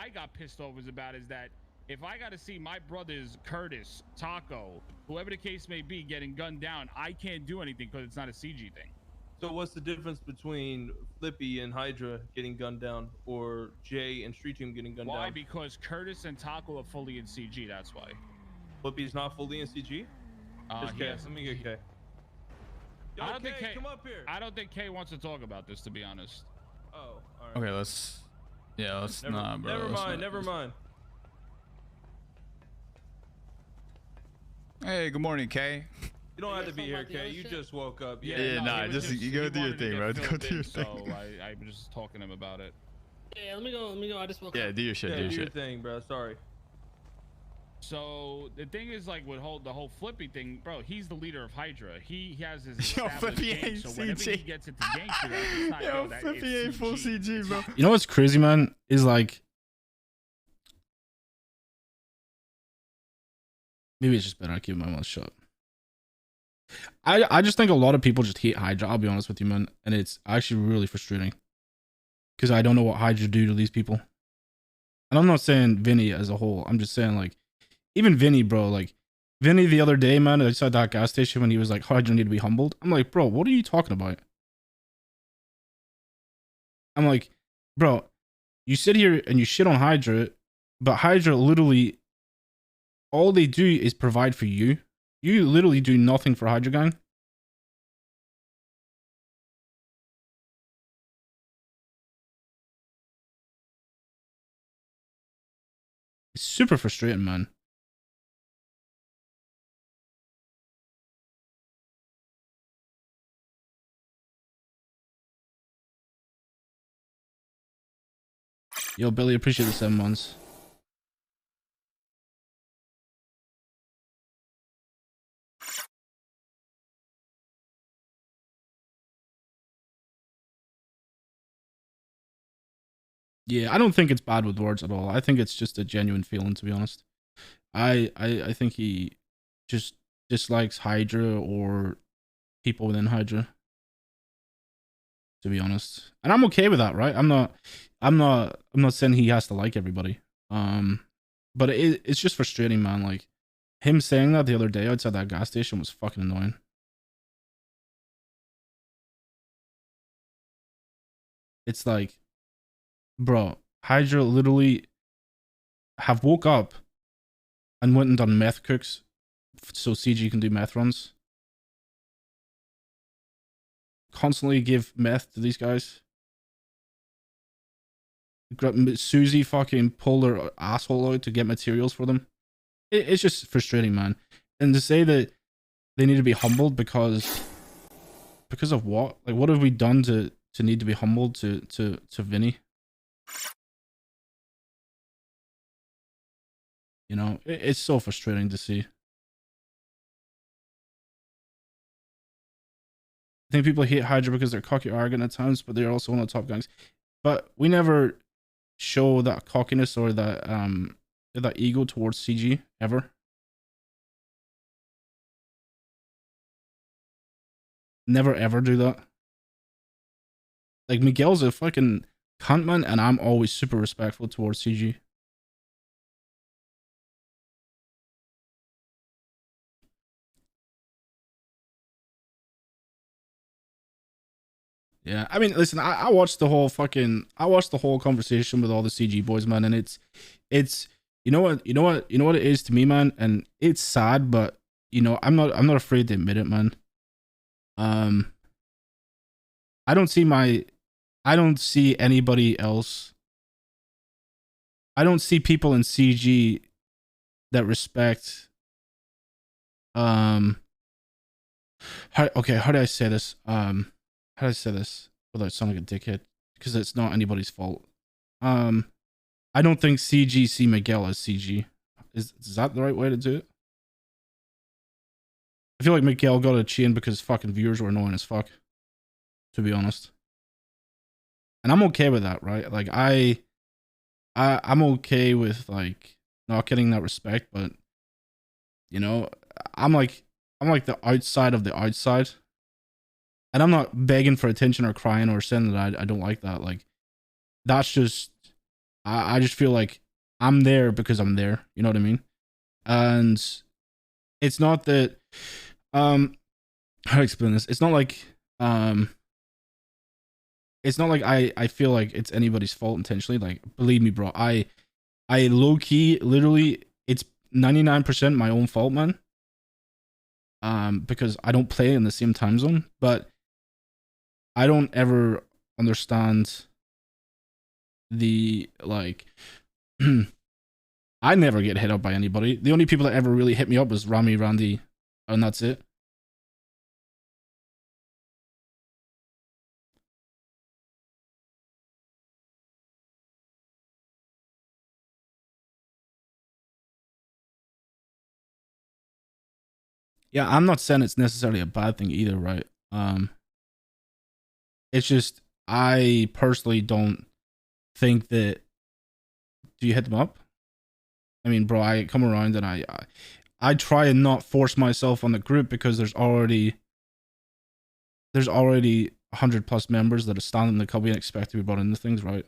I got pissed off about is that if I got to see my brothers Curtis, Taco, whoever the case may be, getting gunned down, I can't do anything because it's not a CG thing. So what's the difference between Flippy and Hydra getting gunned down, or Jay and Street Team getting gunned down? Why? Because Curtis and Taco are fully in CG. That's why. Flippy's not fully in CG. Yes. Let me get K. Yo, I don't think K, come up here. I don't think K wants to talk about this, to be honest. Oh, all right. Okay, let's. Yeah, let's not, bro. Never mind. Hey, good morning, Kay. You don't have to be here, Kay. You just woke up. Yeah, nah, just you go do your thing, bro. Go do your thing. So I was just talking to him about it. Yeah, let me go. I just woke up. Yeah, do your shit. Yeah, do your thing, bro. Sorry. So the thing is, like, with the whole Flippy thing, bro, he's the leader of Hydra. He has his Flippy gang, ain't so whenever he CG. gets into gangster, it's not, Yo, that Flippy it's ain't full CG, bro. You know what's crazy, man? Is like, maybe it's just better I keep my mouth shut. I just think a lot of people just hate Hydra. I'll be honest with you, man, and it's actually really frustrating because I don't know what Hydra do to these people. And I'm not saying Vinny as a whole. I'm just saying, like, even Vinny, bro. Like, Vinny the other day, man, outside that gas station when he was like, Hydra need to be humbled. I'm like, bro, what are you talking about? I'm like, bro, you sit here and you shit on Hydra, but Hydra literally, all they do is provide for you. You literally do nothing for HydraGang. It's super frustrating, man. Yo, Billy, appreciate the 7 months. Yeah, I don't think it's bad with words at all. I think it's just a genuine feeling, to be honest. I think he just dislikes Hydra or people within Hydra, to be honest. And I'm okay with that, right? I'm not saying he has to like everybody. But it's just frustrating, man. Like, him saying that the other day outside that gas station was fucking annoying. It's like, bro, Hydra literally have woke up and went and done meth cooks so CG can do meth runs. Constantly give meth to these guys. Susie fucking pulled her asshole out to get materials for them. It's just frustrating, man. And to say that they need to be humbled because of what? Like, what have we done to need to be humbled to Vinny? You know, it's so frustrating to see. I think people hate Hydra because they're cocky, arrogant at times, but they're also one of the top gangs. But we never show that cockiness or that ego towards CG ever. Never ever do that. Like, Miguel's a fucking cunt, man, and I'm always super respectful towards CG. Yeah, I mean, listen, I watched the whole conversation with all the CG boys, man, and it's you know what it is to me, man, and it's sad, but you know, I'm not afraid to admit it, man. I don't see anybody else. I don't see people in CG that respect how do I say this? How do I say this without sounding like a dickhead? Because it's not anybody's fault. I don't think CG see Miguel as CG. Is that the right way to do it? I feel like Miguel got a chain because fucking viewers were annoying as fuck, to be honest. And I'm okay with that, right? Like, I'm okay with, like, not getting that respect, but you know, I'm like the outside of the outside. And I'm not begging for attention or crying or saying that I don't like that. Like, that's just I just feel like I'm there because I'm there. You know what I mean? And it's not that how to explain this? It's not like I feel like it's anybody's fault intentionally. Like, believe me, bro, I low key literally it's 99% my own fault, man. Because I don't play in the same time zone, but I don't ever understand the like I never get hit up by anybody. The only people that ever really hit me up was Rami, Randy, and that's it. Yeah, I'm not saying it's necessarily a bad thing either, right? It's just I personally don't think that. Do you hit them up? I mean, bro, I come around and I try and not force myself on the group because there's already 100+ members that are standing in the cubby and expect to be brought into things, right?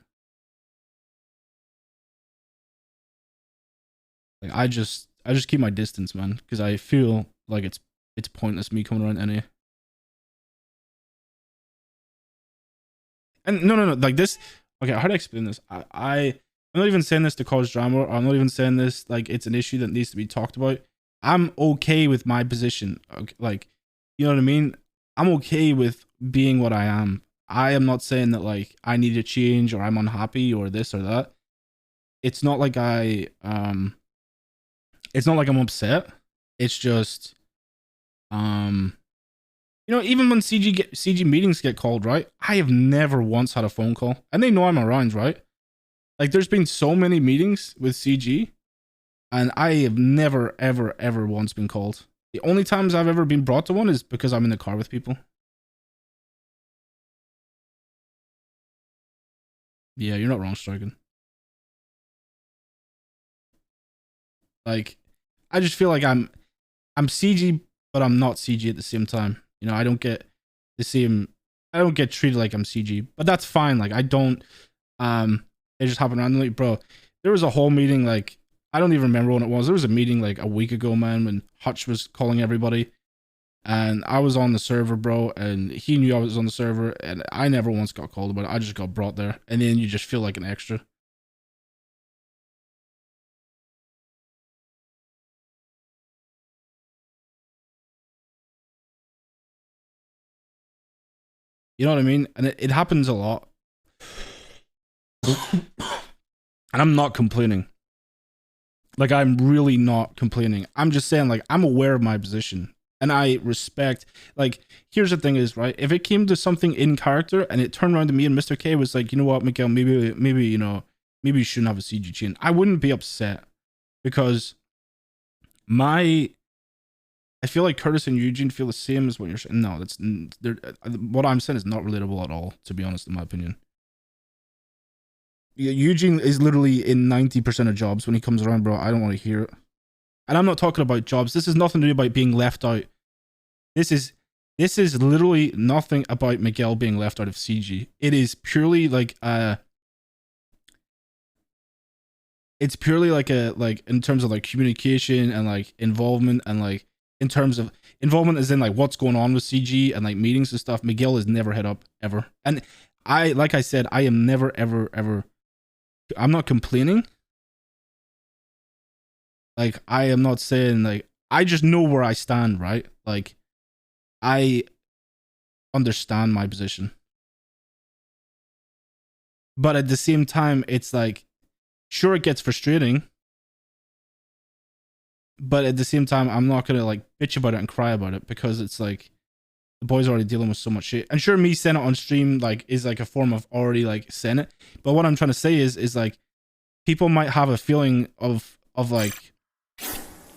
Like I just keep my distance, man, because I feel like it's pointless me coming around any. And no, like this. Okay, how do I explain this? I'm not even saying this to cause drama. Or I'm not even saying this like it's an issue that needs to be talked about. I'm okay with my position. Okay, like, you know what I mean? I'm okay with being what I am. I am not saying that like I need to change or I'm unhappy or this or that. It's not like it's not like I'm upset. It's just you know, even when CG meetings get called, right? I have never once had a phone call, and they know I'm around, right? Like, there's been so many meetings with CG, and I have never, ever once been called. The only times I've ever been brought to one is because I'm in the car with people. Yeah, you're not wrong, Striking. Like, I just feel like I'm CG, but I'm not CG at the same time. You know, I don't get treated like I'm CG, but that's fine. Like, I don't, it just happened randomly, bro. There was a whole meeting, like, I don't even remember when it was. There was a meeting like a week ago, man, when Hutch was calling everybody, and I was on the server, bro, and he knew I was on the server, and I never once got called about it. I just got brought there, and then you just feel like an extra. You know what I mean? And it happens a lot. And I'm not complaining. Like, I'm really not complaining. I'm just saying, like, I'm aware of my position. And I respect, like, here's the thing is, right? If it came to something in character and it turned around to me and Mr. K was like, you know what, Miguel, maybe, you know, maybe you shouldn't have a CG chain. I wouldn't be upset because I feel like Curtis and Eugene feel the same as what you're saying. No, what I'm saying is not relatable at all, to be honest, in my opinion. Yeah, Eugene is literally in 90% of jobs when he comes around, bro. I don't want to hear it. And I'm not talking about jobs. This is nothing to do about being left out. This is literally nothing about Miguel being left out of CG. It is purely like it's purely like in terms of like communication and like involvement and like in terms of involvement as in like what's going on with CG and like meetings and stuff. Miguel is never hit up ever. And like I said, I am never ever I'm not complaining. Like, I am not saying, like, I just know where I stand, right? Like, I understand my position. But at the same time, it's like, sure, it gets frustrating. But at the same time, I'm not going to, like, bitch about it and cry about it because it's like, the boys are already dealing with so much shit. And sure, me saying it on stream, like, is like a form of already, like, saying it. But what I'm trying to say is like, people might have a feeling of like,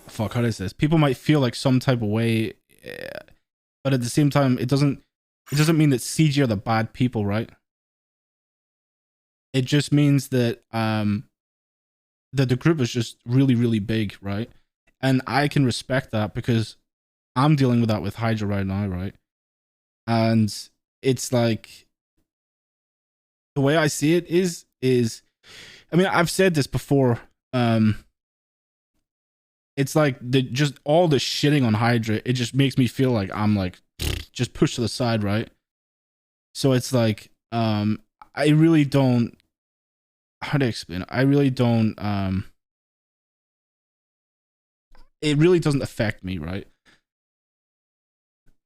fuck, how does this? People might feel like some type of way, but at the same time, it doesn't mean that CG are the bad people, right? It just means that that the group is just really big, right? And I can respect that because I'm dealing with that with Hydra right now, right? And it's like the way I see it is I mean, I've said this before. It's like just all the shitting on Hydra. It just makes me feel like I'm like just pushed to the side, right? So it's like, I really don't. How to explain it? I really don't. It really doesn't affect me, right?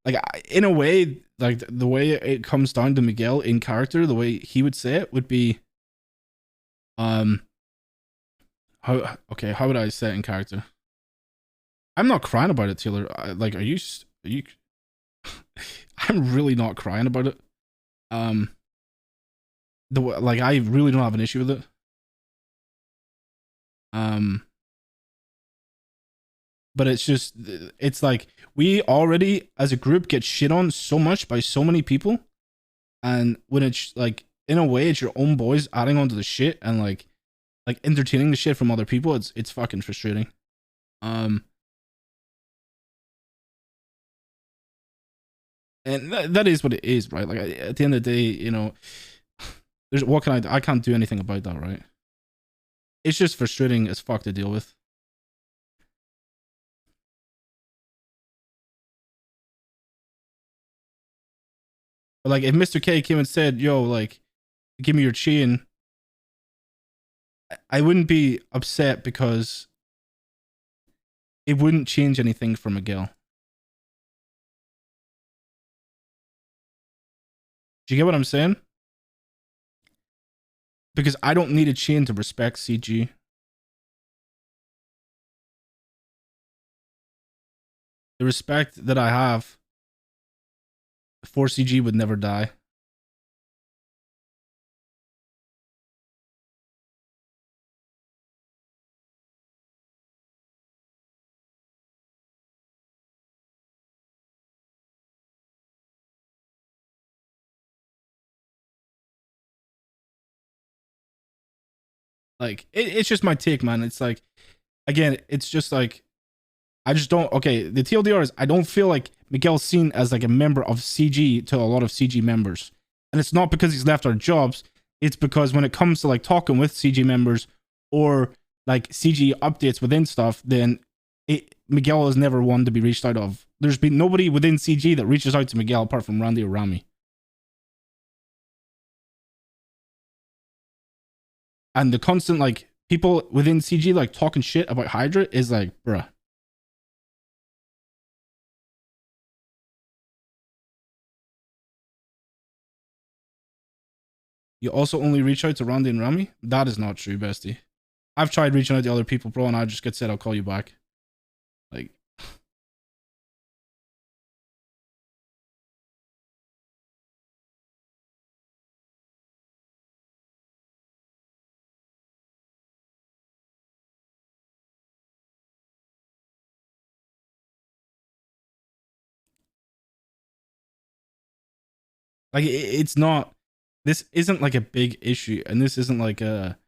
Like in a way, like the way it comes down to Miguel in character, the way he would say it would be, how would I say it in character? I'm not crying about it, Taylor. Like, are you? I'm really not crying about it. Like I really don't have an issue with it. But it's just, it's like we already as a group get shit on so much by so many people, and when it's like in a way it's your own boys adding on to the shit and like entertaining the shit from other people, it's fucking frustrating. And that is what it is, right? Like at the end of the day, you know, there's what can I can't do anything about that, right? It's just frustrating as fuck to deal with. But like if Mr. K came and said, yo, like, give me your chain, I wouldn't be upset because it wouldn't change anything for Miguel. Do you get what I'm saying? Because I don't need a chain to respect CG. The respect that I have for CG would never die. Like it's just my take, man. It's like, again, it's just like, I just don't. Okay, the TLDR is I don't feel like Miguel's seen as like a member of CG to a lot of CG members, and it's not because he's left our jobs. It's because when it comes to like talking with CG members or like CG updates within stuff, then Miguel is never one to be reached out of. There's been nobody within CG that reaches out to Miguel apart from Randy or Rami. And the constant like people within CG like talking shit about Hydra is like, bruh. You also only reach out to Randy and Rami? That is not true, bestie. I've tried reaching out to other people, bro, and I just get said I'll call you back. Like, it's not, this isn't like a big issue, and this isn't like a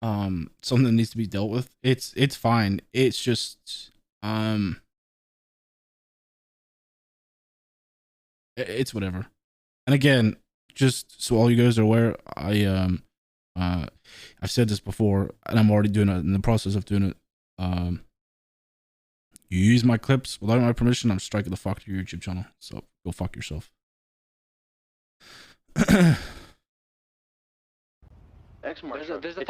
something that needs to be dealt with. It's fine. It's just it's whatever. And again, just so all you guys are aware, I've said this before, and I'm already doing it, in the process of doing it. You use my clips without my permission, I'm striking the fuck to your YouTube channel. So go fuck yourself. There's a